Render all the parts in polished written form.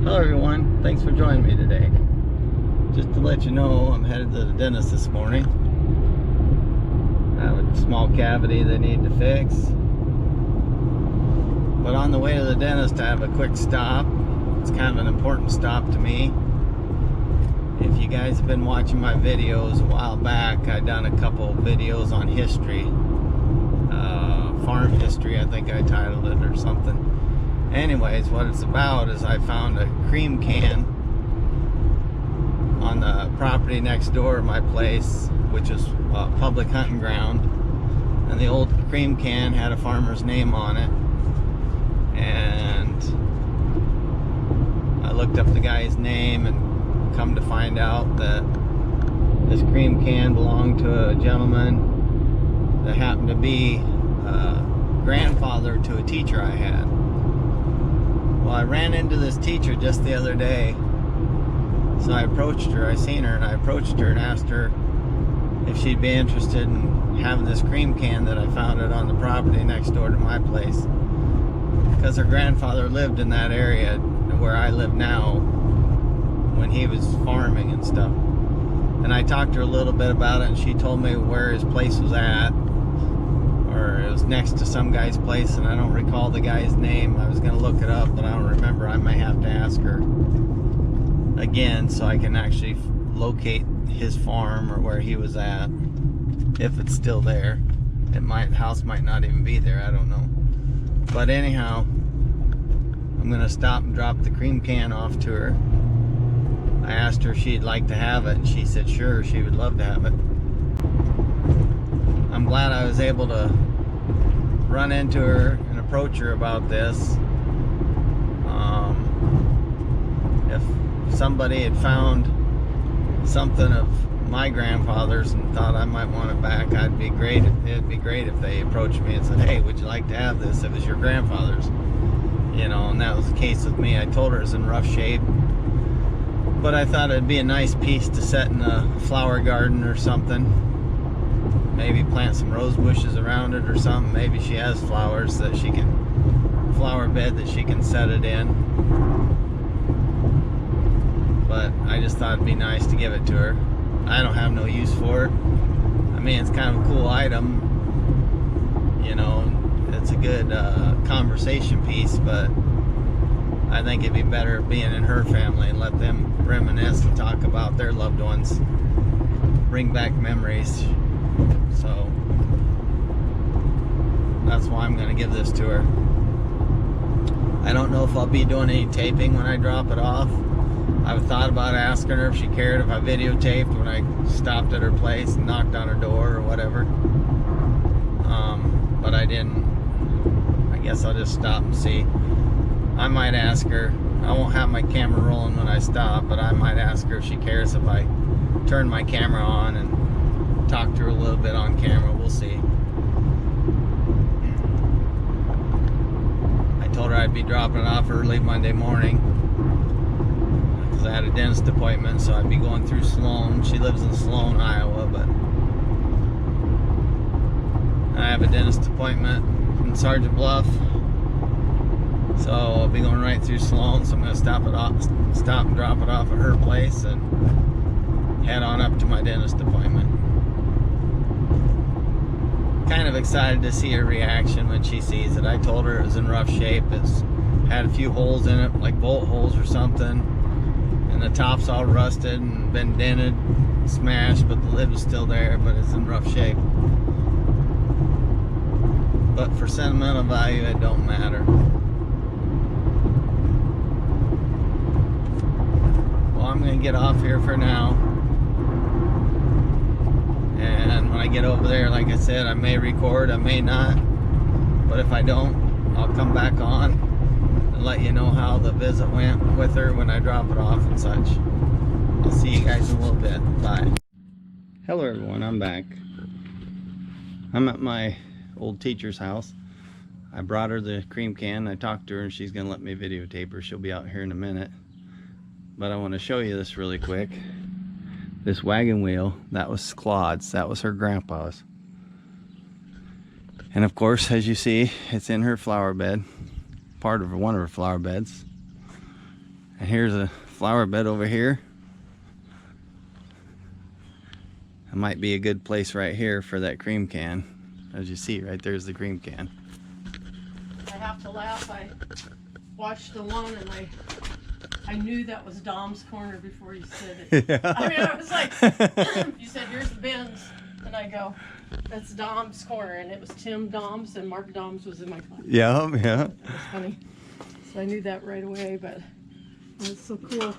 Hello everyone, thanks for joining me today. Just to let you know, I'm headed to the dentist this morning. I have a small cavity they need to fix. But on the way to the dentist, I have a quick stop. It's kind of an important stop to me. If you guys have been watching my videos a while back, I've done a couple videos on history. Farm history, I think I titled it or something. Anyways, what it's about is I found a cream can on the property next door to my place, which is a public hunting ground, and the old cream can had a farmer's name on it, and I looked up the guy's name and come to find out that this cream can belonged to a gentleman that happened to be grandfather to a teacher I had. Well, I ran into this teacher just the other day, so I approached her. I seen her and I approached her and asked her if she'd be interested in having this cream can that I found it on the property next door to my place, because her grandfather lived in that area where I live now when he was farming and stuff. And I talked to her a little bit about it, and she told me where his place was at, or it was next to some guy's place, and I don't recall the guy's name. I was going to look it up, but I don't remember. I may have to ask her again so I can actually locate his farm or where he was at, if it's still there. House might not even be there, I don't know. But anyhow, I'm going to stop and drop the cream can off to her. I asked her if she'd like to have it, and she said sure, she would love to have it. I'm glad I was able to run into her and approach her about this. If somebody had found something of my grandfather's and thought I might want it back, it'd be great if they approached me and said, hey, would you like to have this? It was your grandfather's, you know. And that was the case with me. I told her it was in rough shape, but I thought it'd be a nice piece to set in a flower garden or something. Maybe plant some rose bushes around it or something. Maybe she has flowers that she can, flower bed that she can set it in. But I just thought it'd be nice to give it to her. I don't have no use for it. I mean, it's kind of a cool item, you know. It's a good conversation piece, but I think it'd be better being in her family and let them reminisce and talk about their loved ones, bring back memories. So that's why I'm going to give this to her. I don't know if I'll be doing any taping when I drop it off. I've thought about asking her if she cared if I videotaped when I stopped at her place and knocked on her door or whatever. But I didn't. I guess I'll just stop and see. I might ask her. I won't have my camera rolling when I stop, but I might ask her if she cares if I turn my camera on and talk to her a little bit on camera. We'll see. I told her I'd be dropping it off early Monday morning because I had a dentist appointment, so I'd be going through Sloan. She lives in Sloan, Iowa, but I have a dentist appointment in Sergeant Bluff, so I'll be going right through Sloan. So I'm going to stop and drop it off at her place and head on up to my dentist appointment. Kind of excited to see her reaction when she sees it. I told her it was in rough shape. It's had a few holes in it, like bolt holes or something, and the top's all rusted and been dented, smashed, but the lid was still there, but it's in rough shape. But for sentimental value, it don't matter. Well, I'm gonna get off here for now, and when I get over there, like I said, I may record, I may not, but if I don't, I'll come back on and let you know how the visit went with her when I drop it off and such. I'll see you guys in a little bit. Bye. Hello everyone, I'm back. I'm at my old teacher's house. I brought her the cream can. I talked to her and she's gonna let me videotape her. She'll be out here in a minute, but I want to show you this really quick. This wagon wheel, that was Claude's. That was her grandpa's. And of course, as you see, it's in her flower bed, part of one of her flower beds. And here's a flower bed over here. It might be a good place right here for that cream can. As you see, right there's the cream can. I have to laugh. I watched the lawn and I knew that was Dom's corner before you said it. Yeah. I mean, I was like, you said, here's the bins. And I go, that's Dom's corner. And it was Tim Dom's and Mark Dom's was in my class. Yeah, yeah. That was funny. So I knew that right away, but it was so cool.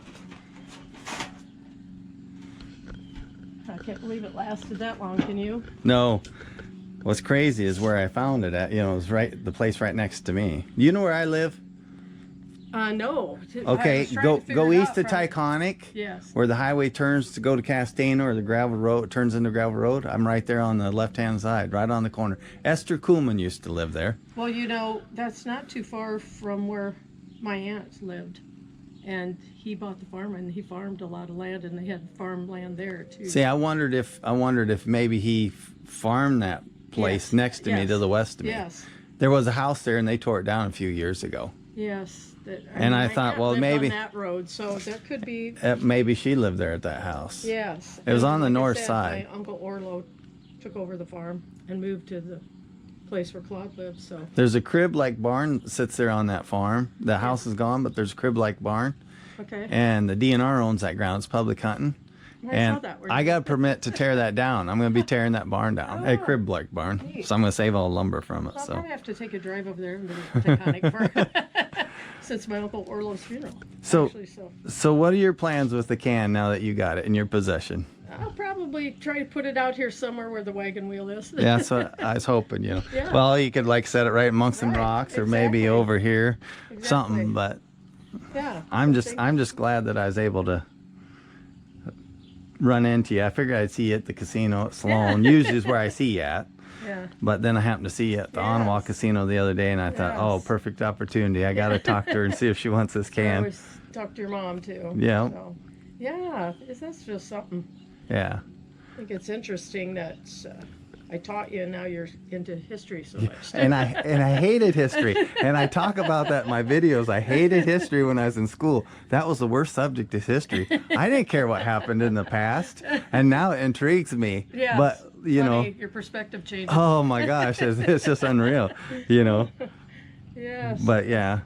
I can't believe it lasted that long, can you? No. What's crazy is where I found it at. You know, it was right, the place right next to me. You know where I live? No. Okay, go east to Taconic. Yes. Where the highway turns to go to Castano, or the gravel road turns into gravel road. I'm right there on the left-hand side, right on the corner. Esther Kuhlman used to live there. Well, you know, that's not too far from where my aunt lived. And he bought the farm, and he farmed a lot of land, and they had farmland there too. See, I wondered if maybe he farmed that place next to me, to the west of me. Yes. There was a house there, and they tore it down a few years ago. Yes. And I thought, well, maybe on that road, so that could be. Maybe she lived there at that house. Yes. It was on the like I north said, side. My Uncle Orlo took over the farm and moved to the place where Claude lives. So there's a crib-like barn that sits there on that farm. The house is gone, but there's a crib-like barn. okay. And the DNR owns that ground. It's public hunting. I saw that. I got a permit to tear that down. I'm going to be tearing that barn down. A Oh, crib-like barn. neat. So I'm going to save all the lumber from it. I'll So probably have to take a drive over there and visit Taconic for since my Uncle Orlo's funeral. Actually, so what are your plans with the can now that you got it in your possession? I'll probably try to put it out here somewhere where the wagon wheel is. Yeah, that's what I was hoping, you know. Yeah. Well, you could like set it right amongst some Right, rocks, or maybe exactly. over here, Exactly. something. But Yeah. I'm just glad that I was able to run into you. I figured I'd see you at the casino at Sloan. Usually is where I see you at. Yeah. But then I happened to see you at the Yes. Onawa Casino the other day, and I thought, oh, Yes. perfect opportunity. I got to talk to her and see if she wants this I can. always talk to your mom too. Yeah. So, yeah, that's just something. Yeah. I think it's interesting that I taught you and now you're into history so much. And I hated history. And I talk about that in my videos. I hated history when I was in school. That was the worst subject, is history. I didn't care what happened in the past. And now it intrigues me. Yes. But, you Funny, know, your perspective changes. oh my gosh, it's just unreal, you know. Yes. But yeah,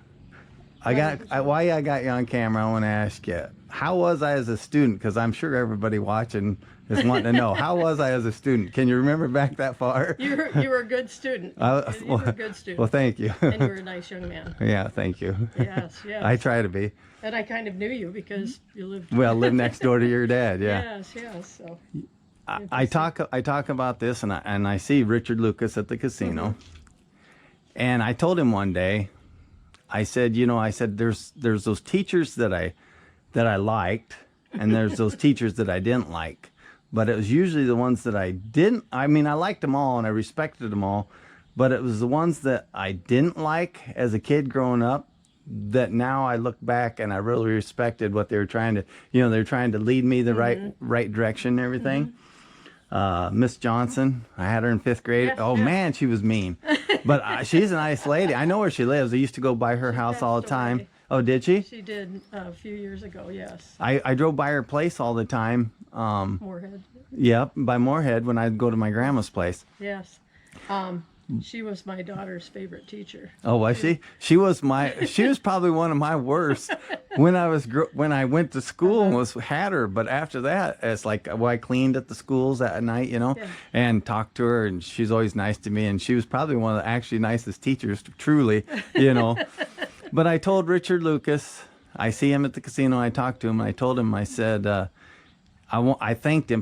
why I got you on camera, I want to ask you, how was I as a student? Because I'm sure everybody watching is wanting to know, how was I as a student? Can you remember back that far? You were a good student. You were a good student. Well, thank you. And you were a nice young man. Yeah, thank you. Yes, yes. I try to be. And I kind of knew you because you lived. Well, live next door to your dad. Yeah. Yes, yes. So. I talk about this, and I see Richard Lucas at the casino, and I told him one day, I said, there's those teachers that I liked, and there's those teachers that I didn't like, but it was usually the ones that I didn't. I mean, I liked them all and I respected them all, but it was the ones that I didn't like as a kid growing up that now I look back and I really respected what they were trying to, they're trying to lead me the right direction and everything. Miss Johnson, I had her in 5th grade. Yes, oh yes. man, she was mean, but she's a nice lady. I know where she lives. I used to go by her house all the passed away. time. Oh, did she? She did a few years ago, yes. I drove by her place all the time. Moorhead. Yep, by Moorhead when I'd go to my grandma's place. Yes. She was my daughter's favorite teacher. Oh, was she? She was probably one of my worst when I went to school and had her. But after that, it's like, I cleaned at the schools at night, Yeah. and talked to her, and she's always nice to me. And she was probably one of the actually nicest teachers, truly, But I told Richard Lucas, I see him at the casino, I talked to him, and I told him, I said, I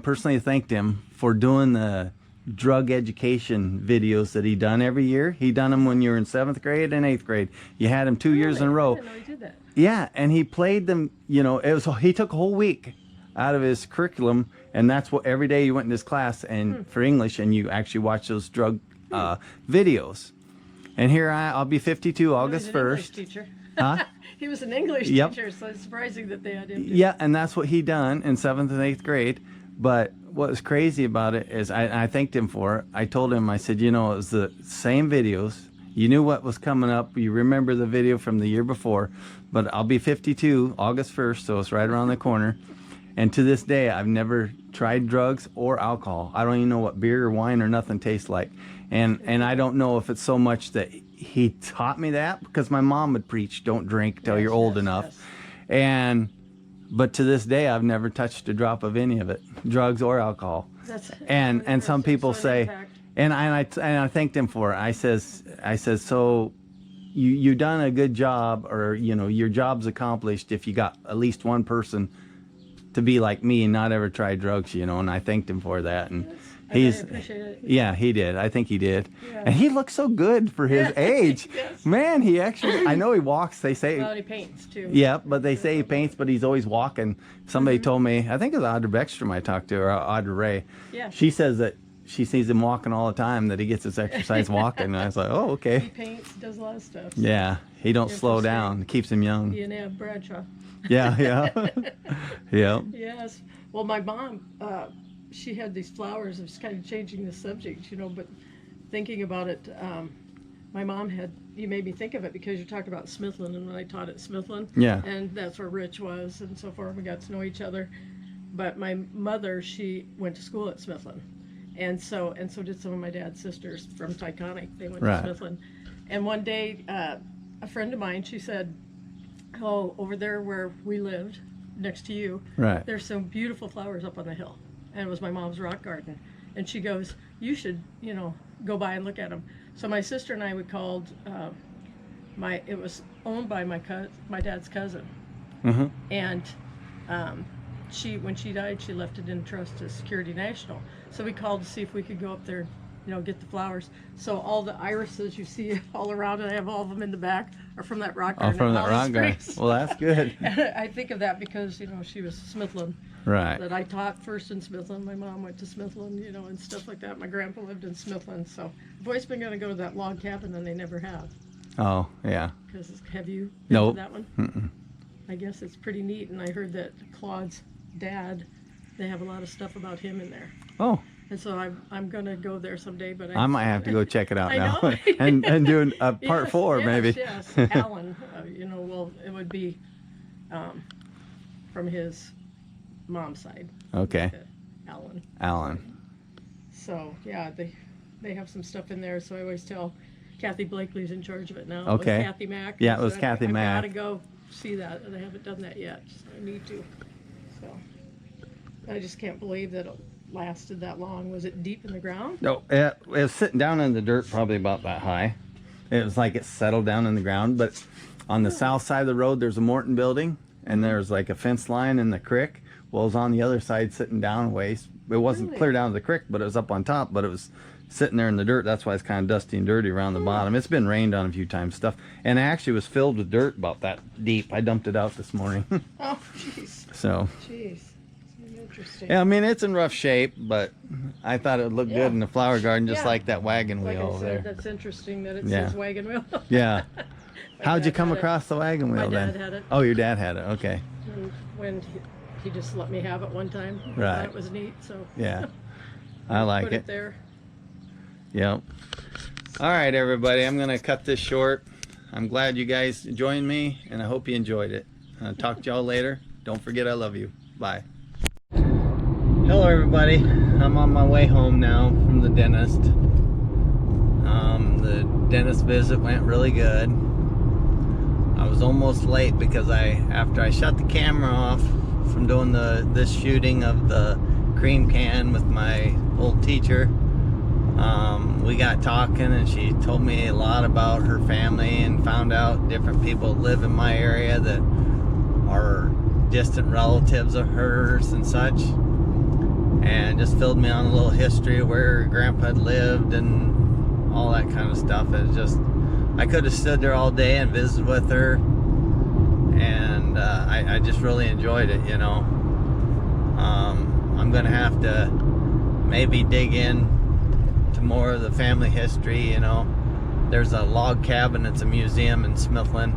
personally thanked him for doing the drug education videos that he done every year. He done them when you were in 7th grade and 8th grade. You had him 2 years in a row. I didn't know he did that. Yeah, and he played them, he took a whole week out of his curriculum, and that's what every day you went in his class and for English, and you actually watched those drug videos. And here I'll be 52 August He was an English 1st. teacher. Huh? He was an English Yep. teacher, so it's surprising that they had him. do Yeah, and that's what he done in 7th and 8th grade. But what was crazy about it is I thanked him for it. I told him, I said, it was the same videos. You knew what was coming up. You remember the video from the year before, but I'll be 52 August 1st, so it's right around the corner. And to this day, I've never tried drugs or alcohol. I don't even know what beer or wine or nothing tastes like. And I don't know if it's so much that he taught me that, because my mom would preach, don't drink till you're old enough. But to this day, I've never touched a drop of any of it, drugs or alcohol. And some people say, and I thanked him for it. I says, so you done a good job, or your job's accomplished if you got at least one person to be like me and not ever try drugs, and I thanked him for that. And I appreciate it. yeah, he did. I think he did. Yeah. And he looks so good for his age. Yes. Man, he actually, I know he walks, they say. Well, he paints too. Yeah, but they say he paints, but he's always walking. Somebody told me, I think it was Audra Beckstrom I talked to, or Audra Ray. Yeah. She says that she sees him walking all the time, that he gets his exercise walking. And I was like, oh, He okay. paints, does a lot of stuff. Yeah, he don't slow Interesting. down. It keeps him young. He and Ab Bradshaw. Yeah, yeah. Yeah. Yes. Well, my mom, she had these flowers. I was kind of changing the subject, but thinking about it, my mom you made me think of it because you talked about Smithland, and when I taught at Smithland. Yeah. And that's where Rich was and so forth. We got to know each other. But my mother, she went to school at Smithland. And so did some of my dad's sisters from Tyconic. They went to Smithland. And one day, a friend of mine, she said, oh, over there where we lived, next to you, Right. there's some beautiful flowers up on the hill. And it was my mom's rock garden. And she goes, you should, go by and look at them. So my sister and I, we called, it was owned by my dad's cousin. Mm-hmm. And when she died, she left it in trust to Security National. So we called to see if we could go up there, get the flowers. So all the irises you see all around, and I have all of them in the back, are from that rock garden. Oh, from that Holly rock garden. Springs. Well, that's good. And I think of that because, she was Smithland. Right. That I taught first in Smithland. My mom went to Smithland, and stuff like that. My grandpa lived in Smithland. So I've always been going to go to that log cabin, and they never have. Oh, yeah. Because have you been Nope. to that one? Mm-mm. I guess it's pretty neat, and I heard that Claude's dad, they have a lot of stuff about him in there. Oh, And so I'm going to go there someday, but I might have to go check it out I now. know. and do a part Yes, 4 yes, maybe. Yes, Alan, well, it would be from his mom's side. Okay. Alan. Alan. So, yeah, they have some stuff in there, so I always tell Kathy Blakely's in charge of it now. Okay. It was Kathy Mack. Yeah, it So was Kathy Mack. I got to go see that, and I haven't done that yet, so I need to. So, I just can't believe that it lasted that long. Was it deep in the ground? No, it was sitting down in the dirt, probably about that high. It was like it settled down in the ground, but on the south side of the road, there's a Morton building, and there's like a fence line in the creek. Well, it was on the other side, sitting down a ways. It wasn't clear down to the creek, but it was up on top, but it was sitting there in the dirt. That's why it's kind of dusty and dirty around the bottom. It's been rained on a few times, stuff. And it actually was filled with dirt about that deep. I dumped it out this morning. Oh, jeez. So, Jeez. Interesting. yeah, I mean, it's in rough shape, but I thought it would look Yeah. good in the flower garden, just Yeah. like that wagon Like wheel I over said, there. that's interesting that it Yeah. says wagon wheel. Yeah. My How'd you dad come had it. across the wagon wheel My then? dad had it. Oh, your dad had it. Okay. And when he just let me have it one time. I Right. thought it was neat, so. Yeah. I like Put it. it there. Yep. All right, everybody. I'm going to cut this short. I'm glad you guys joined me, and I hope you enjoyed it. I'll talk to y'all later. Don't forget I love you. Bye. Hello, everybody. I'm on my way home now from the dentist. The dentist visit went really good. I was almost late because after I shut the camera off from doing this shooting of the cream can with my old teacher, we got talking, and she told me a lot about her family and found out different people that live in my area that are distant relatives of hers and such, and just filled me on a little history of where her grandpa had lived and all that kind of stuff. It was just, I could have stood there all day and visited with her, and I just really enjoyed it, I'm gonna have to maybe dig in to more of the family history. There's a log cabin, it's a museum in Smithland,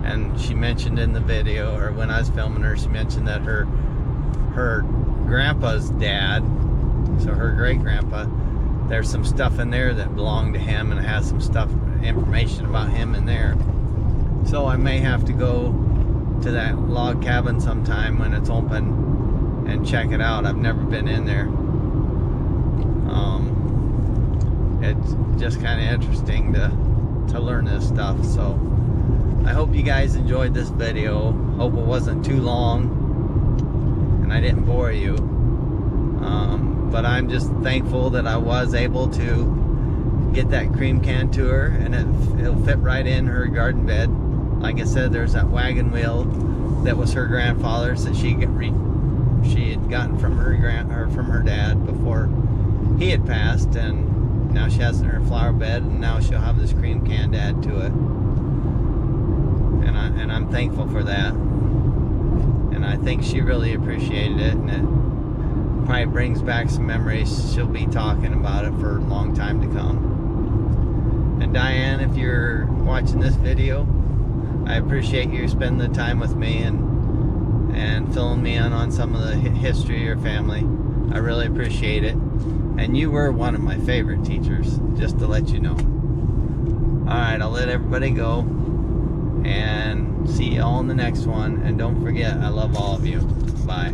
and she mentioned in the video, or when I was filming her, she mentioned that her grandpa's dad, so her great grandpa, there's some stuff in there that belonged to him, and it has some stuff information about him in there. So I may have to go to that log cabin sometime when it's open and check it out. I've never been in there. It's just kind of interesting to learn this stuff. So I hope you guys enjoyed this video. Hope it wasn't too long and I didn't bore you. But I'm just thankful that I was able to get that cream can to her, and it'll fit right in her garden bed. Like I said, there's that wagon wheel that was her grandfather's that she had gotten from her dad before he had passed, and now she has it in her flower bed, and now she'll have this cream can to add to it. And I'm thankful for that. And I think she really appreciated it, and it probably brings back some memories. She'll be talking about it for a long time to come. And Diane, if you're watching this video, I appreciate you spending the time with me and filling me in on some of the history of your family. I really appreciate it. And you were one of my favorite teachers, just to let you know. Alright, I'll let everybody go. And see you all in the next one. And don't forget, I love all of you. Bye.